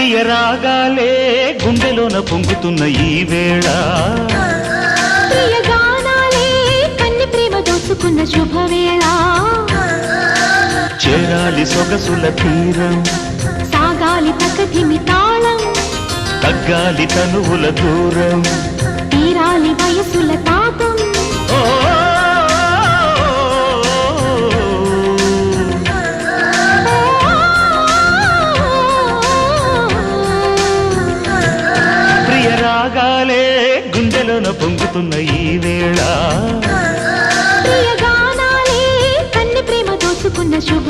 ప్రియ రాగాలే గుండెలోన పొంగుతున్న ఈ వేళ ప్రియ గానాలే కన్ని ప్రేమ దోచుకున్న శుభవేళ చేరాలి సొగసుల తీరం సాగాలి తకధిమి తాళం తగ్గాలి తనువుల దూరం తీరాలి వయసుల తాపం ప్రియ రాగాలే గుండెలోన పొంగుతున్న ఈ వేళ ప్రియ గానాలే కన్ని ప్రేమ దోచుకున్న శుభ